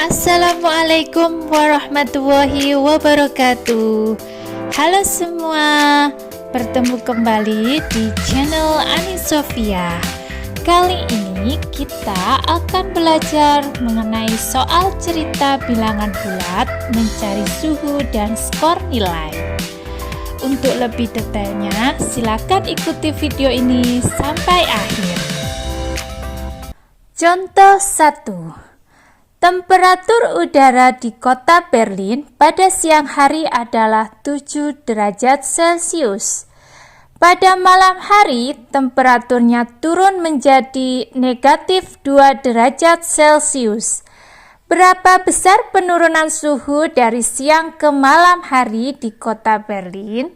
Assalamualaikum warahmatullahi wabarakatuh. Halo semua, bertemu kembali di channel Ani Sofia. Kali ini kita akan belajar mengenai soal cerita bilangan bulat, mencari suhu dan skor nilai. Untuk lebih detailnya, silakan ikuti video ini sampai akhir. Contoh 1. Temperatur udara di kota Berlin pada siang hari adalah 7 derajat Celcius. Pada malam hari, temperaturnya turun menjadi negatif 2 derajat Celcius. Berapa besar penurunan suhu dari siang ke malam hari di kota Berlin?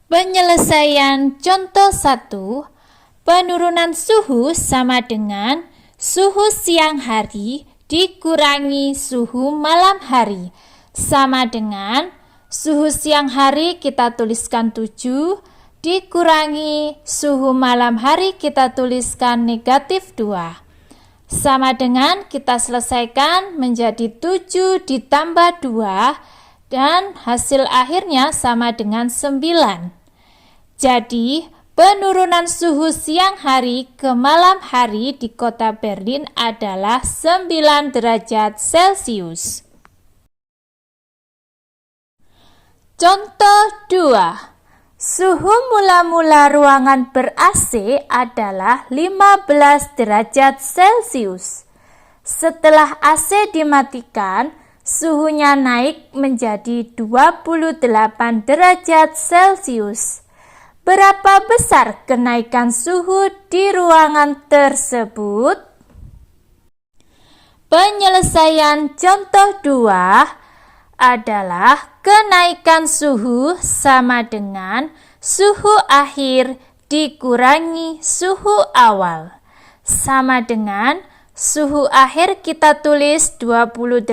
Penyelesaian contoh 1. Penurunan suhu sama dengan suhu siang hari dikurangi suhu malam hari, sama dengan suhu siang hari kita tuliskan 7 dikurangi suhu malam hari kita tuliskan negatif 2, sama dengan kita selesaikan menjadi 7 ditambah 2 dan hasil akhirnya sama dengan 9. Jadi penurunan suhu siang hari ke malam hari di kota Berlin adalah 9 derajat Celcius. Contoh 2. Suhu mula-mula ruangan ber-AC adalah 15 derajat Celcius. Setelah AC dimatikan, suhunya naik menjadi 28 derajat Celcius. Berapa besar kenaikan suhu di ruangan tersebut? Penyelesaian contoh 2 adalah kenaikan suhu sama dengan suhu akhir dikurangi suhu awal. Sama dengan suhu akhir kita tulis 28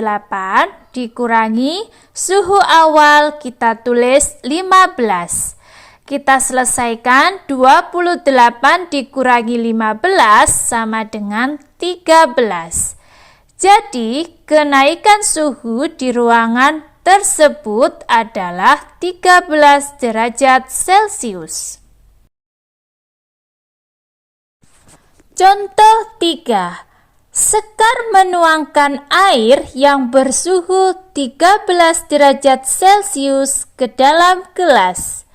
dikurangi suhu awal kita tulis 15. Kita selesaikan 28 dikurangi 15 sama dengan 13. Jadi, kenaikan suhu di ruangan tersebut adalah 13 derajat Celcius. Contoh 3. Sekar menuangkan air yang bersuhu 13 derajat Celcius ke dalam gelas.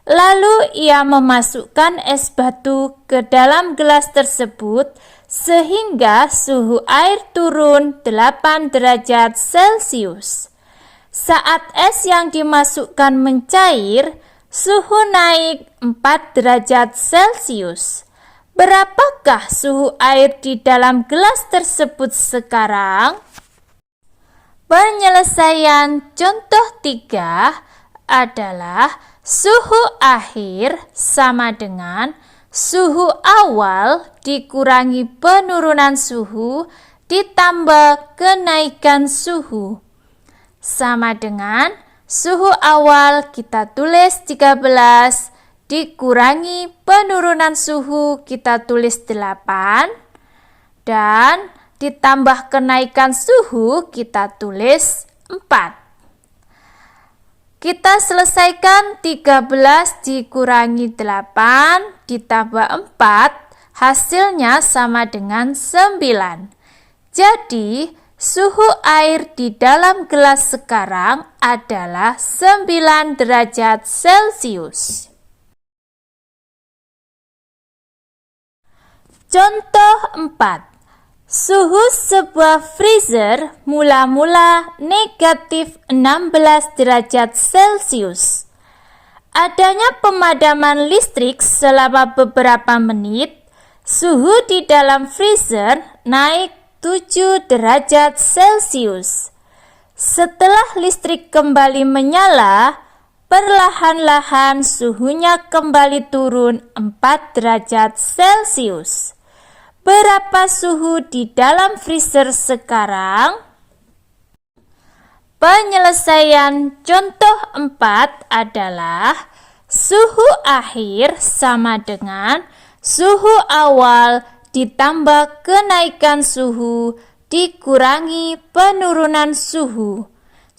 Lalu ia memasukkan es batu ke dalam gelas tersebut sehingga suhu air turun 8 derajat Celcius. Saat es yang dimasukkan mencair, suhu naik 4 derajat Celcius. Berapakah suhu air di dalam gelas tersebut sekarang? Penyelesaian contoh 3 adalah suhu akhir sama dengan suhu awal dikurangi penurunan suhu ditambah kenaikan suhu. Sama dengan suhu awal kita tulis 13 dikurangi penurunan suhu kita tulis 8 dan ditambah kenaikan suhu kita tulis 4. Kita selesaikan 13 dikurangi 8 ditambah 4, hasilnya sama dengan 9. Jadi, suhu air di dalam gelas sekarang adalah 9 derajat Celcius. Contoh 4. Suhu sebuah freezer mula-mula negatif 16 derajat Celcius. Adanya pemadaman listrik selama beberapa menit, suhu di dalam freezer naik 7 derajat Celcius. Setelah listrik kembali menyala, perlahan-lahan suhunya kembali turun 4 derajat Celcius. Berapa suhu di dalam freezer sekarang? Penyelesaian contoh 4 adalah suhu akhir sama dengan suhu awal ditambah kenaikan suhu dikurangi penurunan suhu.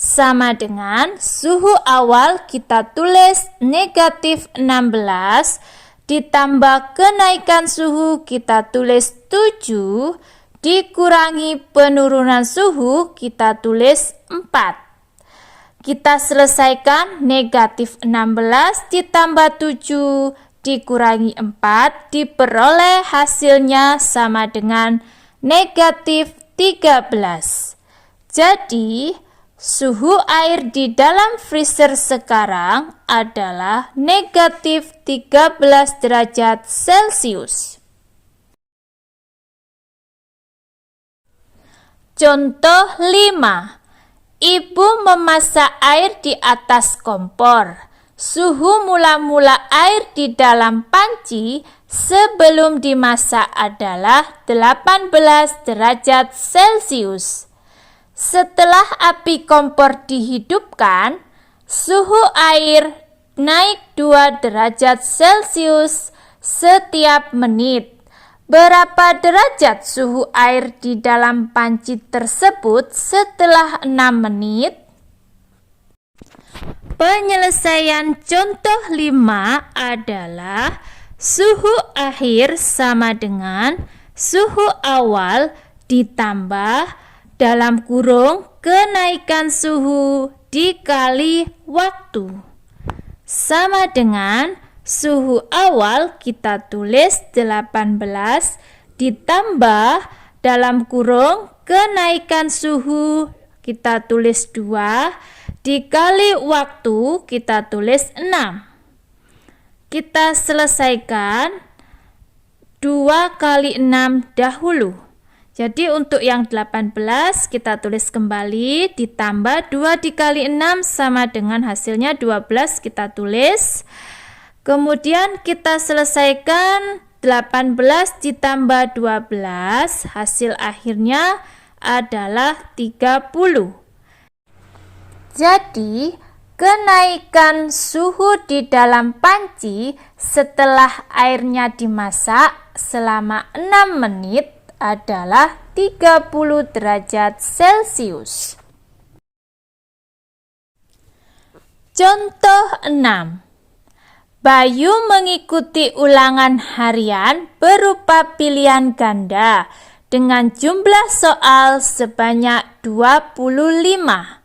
Sama dengan suhu awal kita tulis negatif 16, ditambah kenaikan suhu kita tulis 7, dikurangi penurunan suhu kita tulis 4. Kita selesaikan negatif 16 ditambah 7 dikurangi 4 diperoleh hasilnya sama dengan negatif 13. Jadi, suhu air di dalam freezer sekarang adalah negatif 13 derajat Celcius. Contoh 5. Ibu memasak air di atas kompor. Suhu mula-mula air di dalam panci sebelum dimasak adalah 18 derajat Celcius. Setelah api kompor dihidupkan, suhu air naik 2 derajat Celcius setiap menit. Berapa derajat suhu air di dalam panci tersebut setelah 6 menit? Penyelesaian contoh 5 adalah suhu akhir sama dengan suhu awal ditambah dalam kurung kenaikan suhu dikali waktu. Sama dengan suhu awal kita tulis 18 ditambah dalam kurung kenaikan suhu kita tulis 2 dikali waktu kita tulis 6. Kita selesaikan 2 kali 6 dahulu. Jadi untuk yang 18 kita tulis kembali ditambah 2 dikali 6 sama dengan hasilnya 12 kita tulis. Kemudian kita selesaikan 18 ditambah 12, hasil akhirnya adalah 30. Jadi, kenaikan suhu di dalam panci setelah airnya dimasak selama 6 menit adalah 30 derajat Celcius. Contoh 6. Bayu mengikuti ulangan harian berupa pilihan ganda dengan jumlah soal sebanyak 25.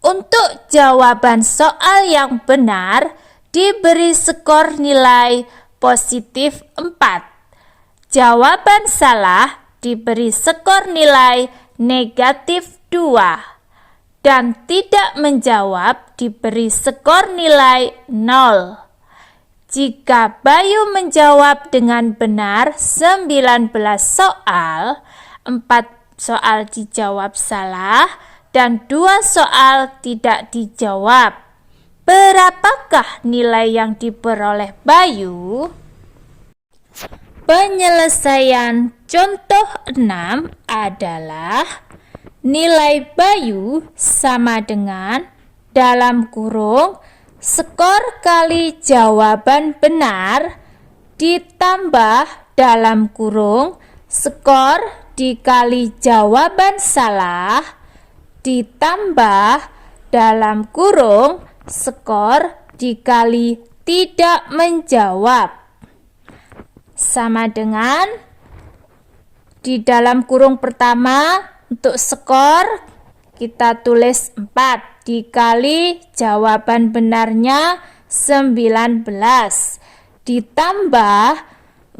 Untuk jawaban soal yang benar diberi skor nilai positif 4. Jawaban salah diberi skor nilai negatif 2. Dan tidak menjawab diberi skor nilai 0. Jika Bayu menjawab dengan benar 19 soal, 4 soal dijawab salah, dan 2 soal tidak dijawab. Berapakah nilai yang diperoleh Bayu? Penyelesaian contoh 6 adalah nilai Bayu sama dengan dalam kurung skor kali jawaban benar ditambah dalam kurung skor dikali jawaban salah ditambah dalam kurung skor dikali tidak menjawab. Sama dengan di dalam kurung pertama untuk skor kita tulis 4 dikali jawaban benarnya 19 ditambah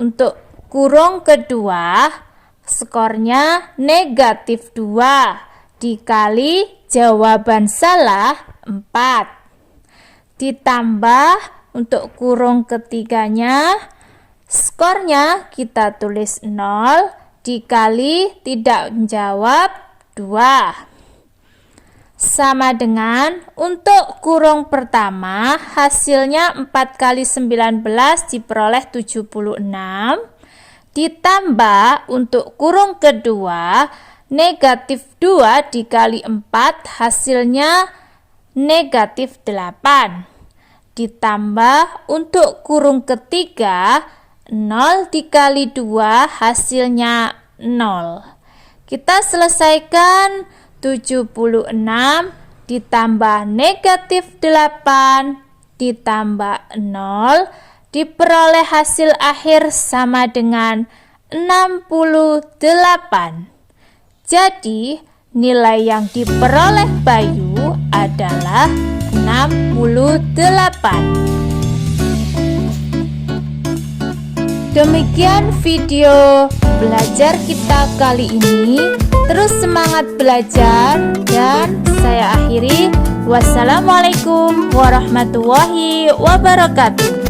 untuk kurung kedua skornya negatif 2 dikali jawaban salah 4 ditambah untuk kurung ketiganya skornya kita tulis 0 dikali tidak menjawab 2. Sama dengan untuk kurung pertama hasilnya 4 kali 19 diperoleh 76 ditambah untuk kurung kedua negatif 2 dikali 4 hasilnya negatif 8 ditambah untuk kurung ketiga 0 dikali 2 hasilnya 0. Kita selesaikan 76 ditambah negatif 8 ditambah 0 diperoleh hasil akhir sama dengan 68. Jadi nilai yang diperoleh Bayu adalah 68. Demikian video belajar kita kali ini. Terus semangat belajar dan saya akhiri. Wassalamualaikum warahmatullahi wabarakatuh.